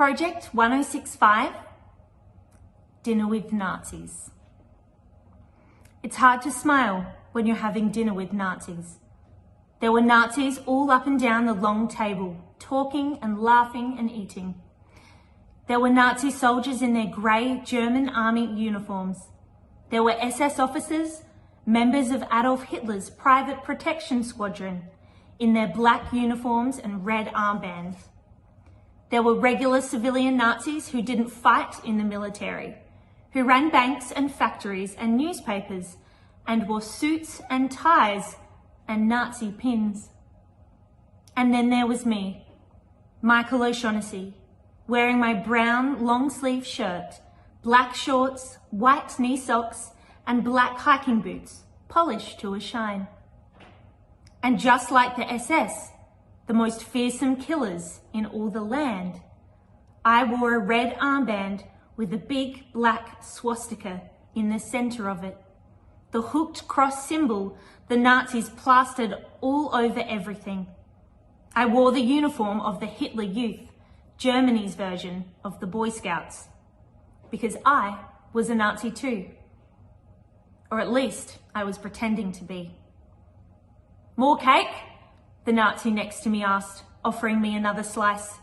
Project 1065, Dinner with Nazis. It's hard to smile when you're having dinner with Nazis. There were Nazis all up and down the long table, talking and laughing and eating. There were Nazi soldiers in their grey German army uniforms. There were SS officers, members of Adolf Hitler's private protection squadron, in their black uniforms and red armbands. There were regular civilian Nazis who didn't fight in the military, who ran banks and factories and newspapers and wore suits and ties and Nazi pins. And then there was me, Michael O'Shaughnessy, wearing my brown long-sleeve shirt, black shorts, white knee socks, and black hiking boots, polished to a shine. And just like the SS, the most fearsome killers in all the land, I wore a red armband with a big black swastika in the center of it, the hooked cross symbol the Nazis plastered all over everything. I wore the uniform of the Hitler Youth, Germany's version of the Boy Scouts, because I was a Nazi too. Or at least I was pretending to be. More cake? The Nazi next to me asked, offering me another slice.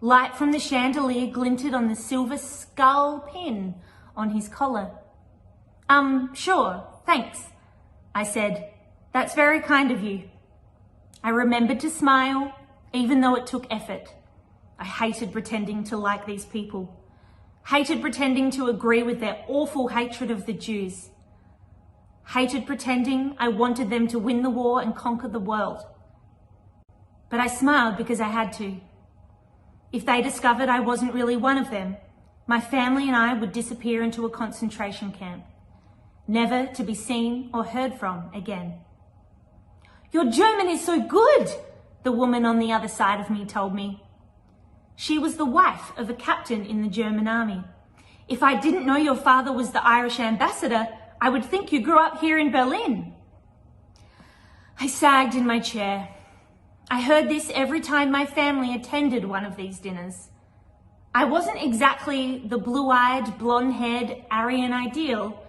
Light from the chandelier glinted on the silver skull pin on his collar. Sure, thanks, I said. That's very kind of you. I remembered to smile, even though it took effort. I hated pretending to like these people. Hated pretending to agree with their awful hatred of the Jews. Hated pretending I wanted them to win the war and conquer the world. But I smiled because I had to. If they discovered I wasn't really one of them, my family and I would disappear into a concentration camp, never to be seen or heard from again. Your German is so good, the woman on the other side of me told me. She was the wife of a captain in the German army. If I didn't know your father was the Irish ambassador, I would think you grew up here in Berlin. I sagged in my chair. I heard this every time my family attended one of these dinners. I wasn't exactly the blue-eyed, blonde-haired Aryan ideal,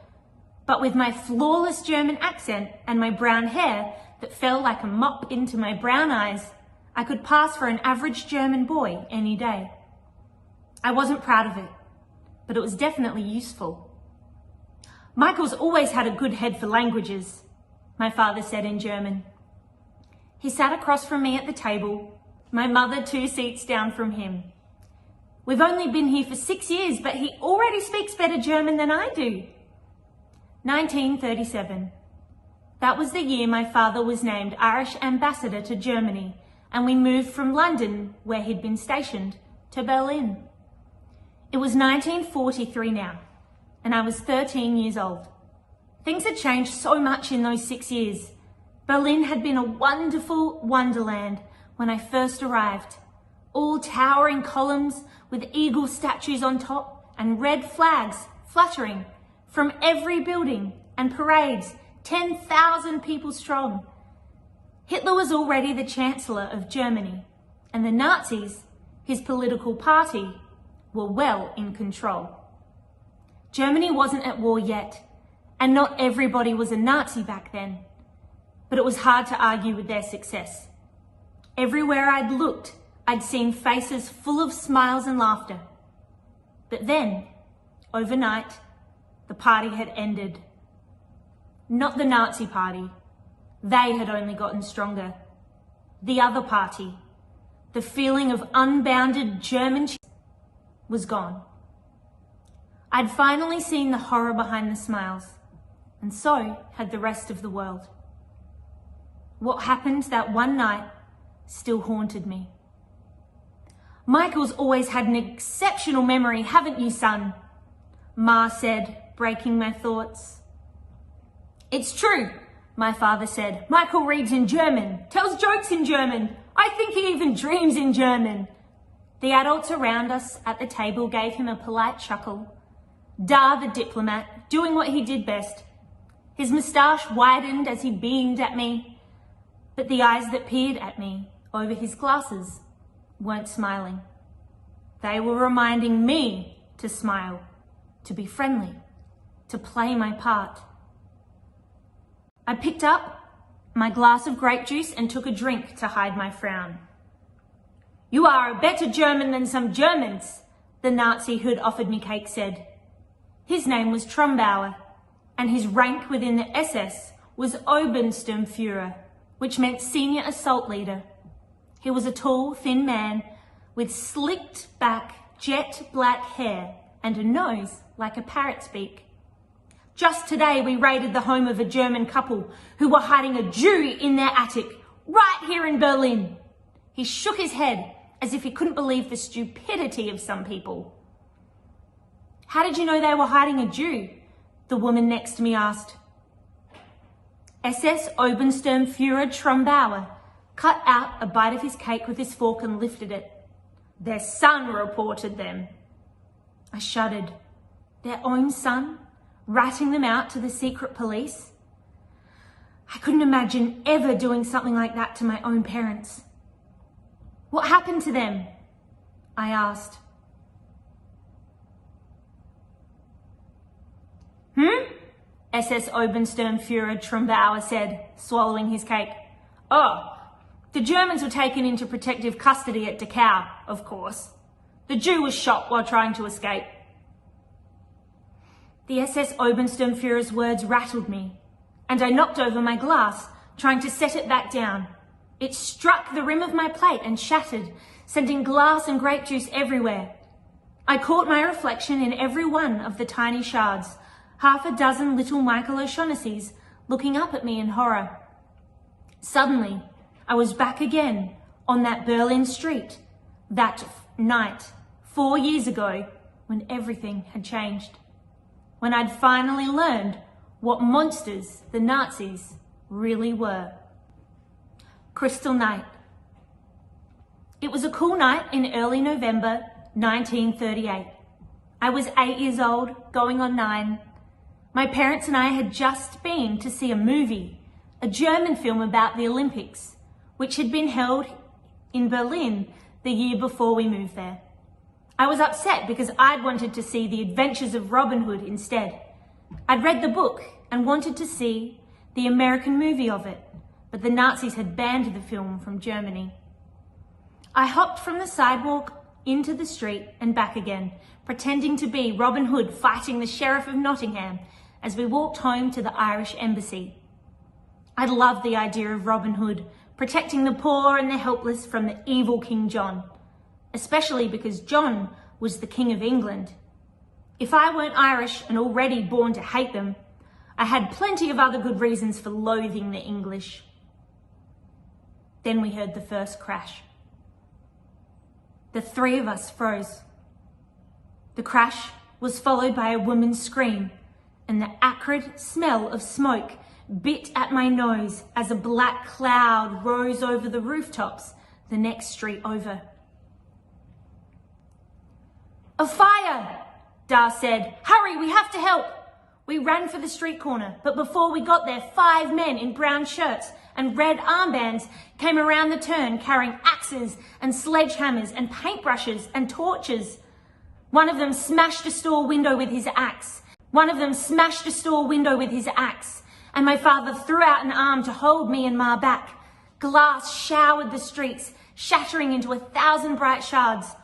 but with my flawless German accent and my brown hair that fell like a mop into my brown eyes, I could pass for an average German boy any day. I wasn't proud of it, but it was definitely useful. Michael's always had a good head for languages, my father said in German. He sat across from me at the table, my mother 2 seats down from him. We've only been here for 6 years, but he already speaks better German than I do. 1937. That was the year my father was named Irish ambassador to Germany, and we moved from London, where he'd been stationed, to Berlin. It was 1943 now, and I was 13 years old. Things had changed so much in those 6 years. Berlin had been a wonderful wonderland when I first arrived. All towering columns with eagle statues on top and red flags fluttering from every building, and parades 10,000 people strong. Hitler was already the Chancellor of Germany, and the Nazis, his political party, were well in control. Germany wasn't at war yet, and not everybody was a Nazi back then, but it was hard to argue with their success. Everywhere I'd looked, I'd seen faces full of smiles and laughter. But then, overnight, the party had ended. Not the Nazi party. They had only gotten stronger. The other party, the feeling of unbounded German was gone. I'd finally seen the horror behind the smiles, and so had the rest of the world. What happened that one night still haunted me. Michael's always had an exceptional memory, haven't you, son? Ma said, breaking my thoughts. It's true, my father said. Michael reads in German, tells jokes in German. I think he even dreams in German. The adults around us at the table gave him a polite chuckle. Da, the diplomat, doing what he did best. His moustache widened as he beamed at me, but the eyes that peered at me over his glasses weren't smiling. They were reminding me to smile, to be friendly, to play my part. I picked up my glass of grape juice and took a drink to hide my frown. "You are a better German than some Germans," the Nazi who'd offered me cake said. His name was Trumbauer, and his rank within the SS was Obersturmführer, which meant senior assault leader. He was a tall, thin man with slicked back, jet black hair and a nose like a parrot's beak. Just today, we raided the home of a German couple who were hiding a Jew in their attic, right here in Berlin. He shook his head as if he couldn't believe the stupidity of some people. "How did you know they were hiding a Jew?" the woman next to me asked. SS Obersturmführer Trumbauer cut out a bite of his cake with his fork and lifted it. "Their son reported them." I shuddered. Their own son? Ratting them out to the secret police? I couldn't imagine ever doing something like that to my own parents. "What happened to them?" I asked. SS Obersturmführer Trumbauer said, swallowing his cake. "Oh, the Germans were taken into protective custody at Dachau, of course. The Jew was shot while trying to escape." The SS Obersturmführer's words rattled me, and I knocked over my glass, trying to set it back down. It struck the rim of my plate and shattered, sending glass and grape juice everywhere. I caught my reflection in every one of the tiny shards, half a dozen little Michael O'Shaughnessy's looking up at me in horror. Suddenly, I was back again on that Berlin street, that night, 4 years ago, when everything had changed. When I'd finally learned what monsters the Nazis really were. Crystal night. It was a cool night in early November 1938. I was 8 years old, going on 9. My parents and I had just been to see a movie, a German film about the Olympics, which had been held in Berlin the year before we moved there. I was upset because I'd wanted to see The Adventures of Robin Hood instead. I'd read the book and wanted to see the American movie of it, but the Nazis had banned the film from Germany. I hopped from the sidewalk into the street and back again, pretending to be Robin Hood fighting the Sheriff of Nottingham as we walked home to the Irish embassy. I loved the idea of Robin Hood protecting the poor and the helpless from the evil King John, especially because John was the King of England. If I weren't Irish and already born to hate them, I had plenty of other good reasons for loathing the English. Then we heard the first crash. The 3 of us froze. The crash was followed by a woman's scream, and the acrid smell of smoke bit at my nose as a black cloud rose over the rooftops the next street over. "A fire!" Dar said. "Hurry, we have to help!" We ran for the street corner, but before we got there, 5 men in brown shirts and red armbands came around the turn carrying axes and sledgehammers and paintbrushes and torches. One of them smashed a store window with his axe. And my father threw out an arm to hold me and Ma back. Glass showered the streets, shattering into 1,000 bright shards.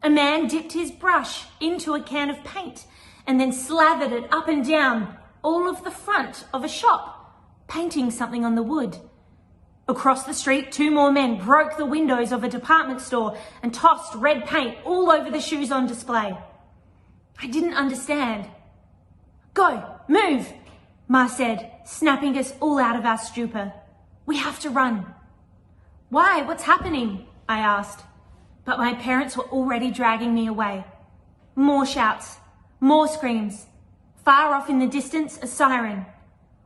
A man dipped his brush into a can of paint and then slathered it up and down all of the front of a shop, painting something on the wood. Across the street, 2 more men broke the windows of a department store and tossed red paint all over the shoes on display. I didn't understand. "Go, move," Ma said, snapping us all out of our stupor. "We have to run." "Why? What's happening?" I asked. But my parents were already dragging me away. More shouts, more screams. Far off in the distance, a siren.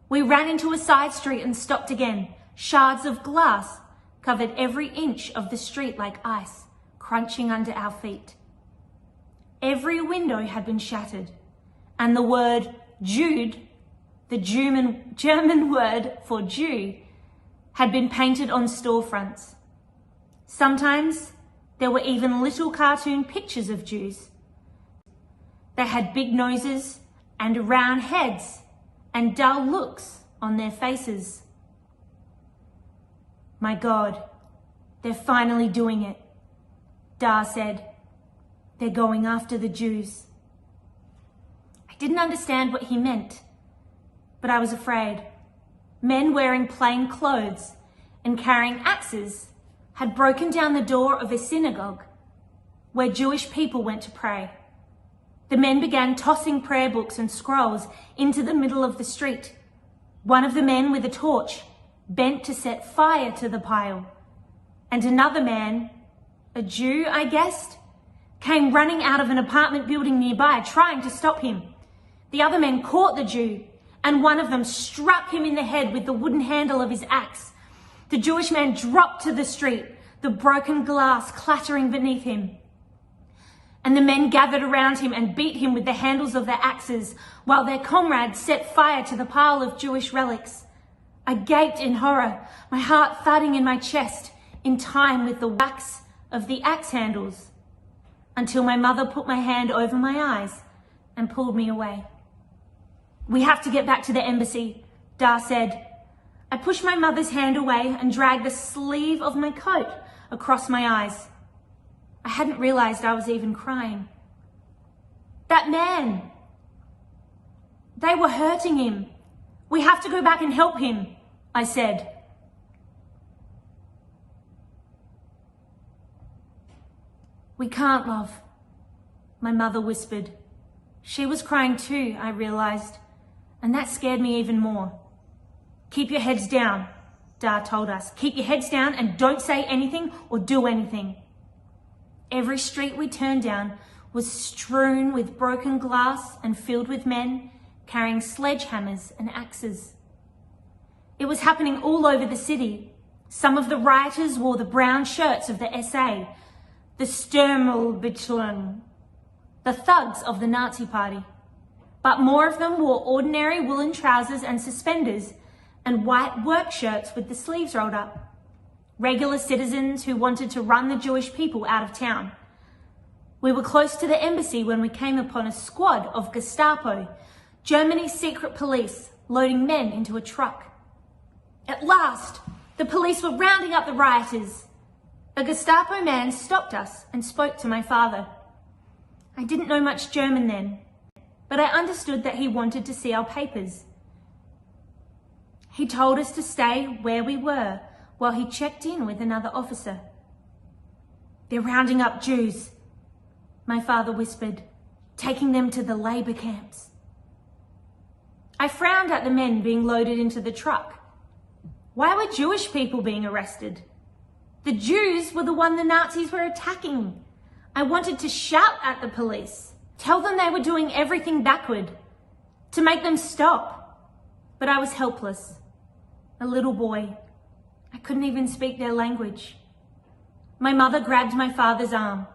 We ran into a side street and stopped again. Shards of glass covered every inch of the street like ice, crunching under our feet. Every window had been shattered, and the word Jude, the German word for Jew, had been painted on storefronts. Sometimes There were even little cartoon pictures of Jews. They had big noses and round heads and dull looks on their faces. My God, they're finally doing it, Da said. They're going after the Jews. I didn't understand what he meant, but I was afraid. Men wearing plain clothes and carrying axes had broken down the door of a synagogue where Jewish people went to pray. The men began tossing prayer books and scrolls into the middle of the street. One of the men with a torch bent to set fire to the pile, and another man, a Jew I guessed, came running out of an apartment building nearby trying to stop him. The other men caught the Jew, and one of them struck him in the head with the wooden handle of his axe. The Jewish man dropped to the street, the broken glass clattering beneath him. And the men gathered around him and beat him with the handles of their axes, while their comrades set fire to the pile of Jewish relics. I gaped in horror, my heart thudding in my chest, in time with the wax of the axe handles, until my mother put my hand over my eyes and pulled me away. We have to get back to the embassy, Da said. I pushed my mother's hand away and dragged the sleeve of my coat across my eyes. I hadn't realized I was even crying. That man! They were hurting him. We have to go back and help him, I said. We can't, love, my mother whispered. She was crying too, I realized, and that scared me even more. Keep your heads down, Da told us. Keep your heads down and don't say anything or do anything. Every street we turned down was strewn with broken glass and filled with men carrying sledgehammers and axes. It was happening all over the city. Some of the rioters wore the brown shirts of the SA, the Sturmbüttel, the thugs of the Nazi Party. But more of them wore ordinary woolen trousers and suspenders and white work shirts with the sleeves rolled up. Regular citizens who wanted to run the Jewish people out of town. We were close to the embassy when we came upon a squad of Gestapo, Germany's secret police, loading men into a truck. At last, the police were rounding up the rioters. A Gestapo man stopped us and spoke to my father. I didn't know much German then, but I understood that he wanted to see our papers. He told us to stay where we were while he checked in with another officer. They're rounding up Jews, my father whispered, taking them to the labour camps. I frowned at the men being loaded into the truck. Why were Jewish people being arrested? The Jews were the one the Nazis were attacking. I wanted to shout at the police, tell them they were doing everything backward, to make them stop. But I was helpless. A little boy. I couldn't even speak their language. My mother grabbed my father's arm.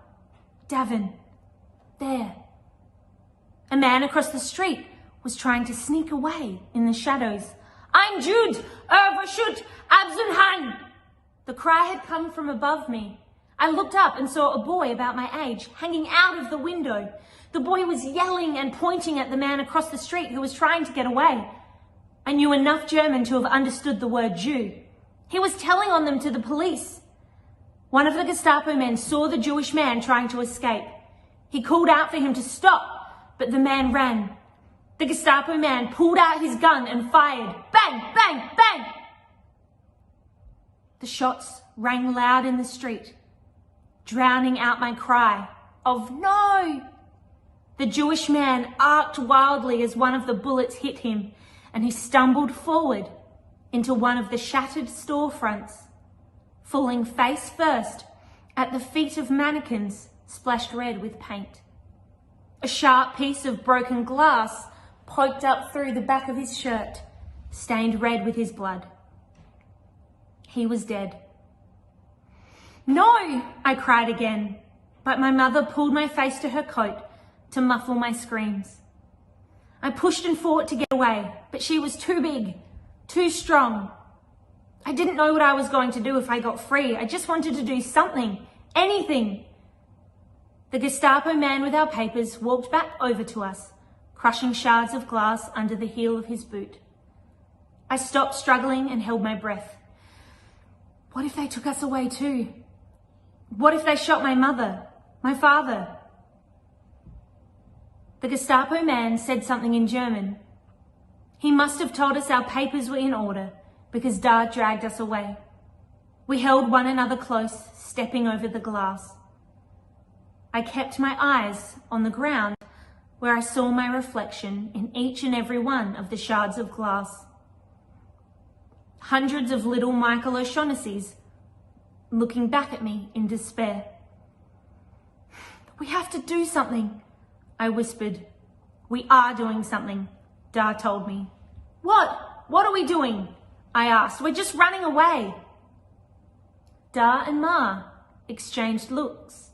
Davin, there. A man across the street was trying to sneak away in the shadows. Ein Jude, Overshoot, Absenheim. The cry had come from above me. I looked up and saw a boy about my age hanging out of the window. The boy was yelling and pointing at the man across the street who was trying to get away. I knew enough German to have understood the word Jew. He was telling on them to the police. One of the Gestapo men saw the Jewish man trying to escape. He called out for him to stop, but the man ran. The Gestapo man pulled out his gun and fired. Bang, bang, bang! The shots rang loud in the street, drowning out my cry of no. The Jewish man arced wildly as one of the bullets hit him, and he stumbled forward into one of the shattered storefronts, falling face first at the feet of mannequins splashed red with paint. A sharp piece of broken glass poked up through the back of his shirt, stained red with his blood. He was dead. No, I cried again, but my mother pulled my face to her coat to muffle my screams. I pushed and fought to get away, but she was too big, too strong. I didn't know what I was going to do if I got free. I just wanted to do something, anything. The Gestapo man with our papers walked back over to us, crushing shards of glass under the heel of his boot. I stopped struggling and held my breath. What if they took us away too? What if they shot my mother, my father? The Gestapo man said something in German. He must have told us our papers were in order because Dad dragged us away. We held one another close, stepping over the glass. I kept my eyes on the ground where I saw my reflection in each and every one of the shards of glass. Hundreds of little Michael O'Shaughnessy's looking back at me in despair. We have to do something, I whispered. We are doing something, Da told me. What? What are we doing? I asked. We're just running away. Da and Ma exchanged looks.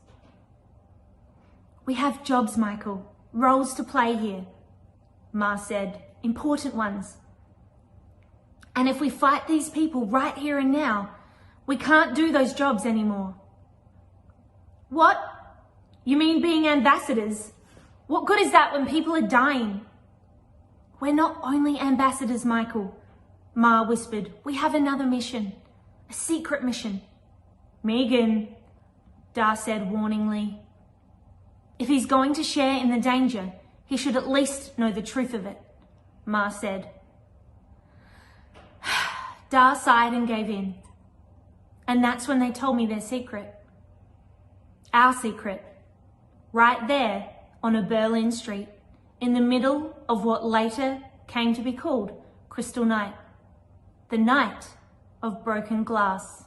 We have jobs, Michael, roles to play here, Ma said, important ones. And if we fight these people right here and now, we can't do those jobs anymore. What? You mean being ambassadors? What good is that when people are dying? We're not only ambassadors, Michael, Ma whispered. We have another mission, a secret mission. Megan, Da said warningly. If he's going to share in the danger, he should at least know the truth of it, Ma said. Da sighed and gave in. And that's when they told me their secret. Our secret. Right there on a Berlin street, in the middle of what later came to be called Crystal Night. The night of broken glass.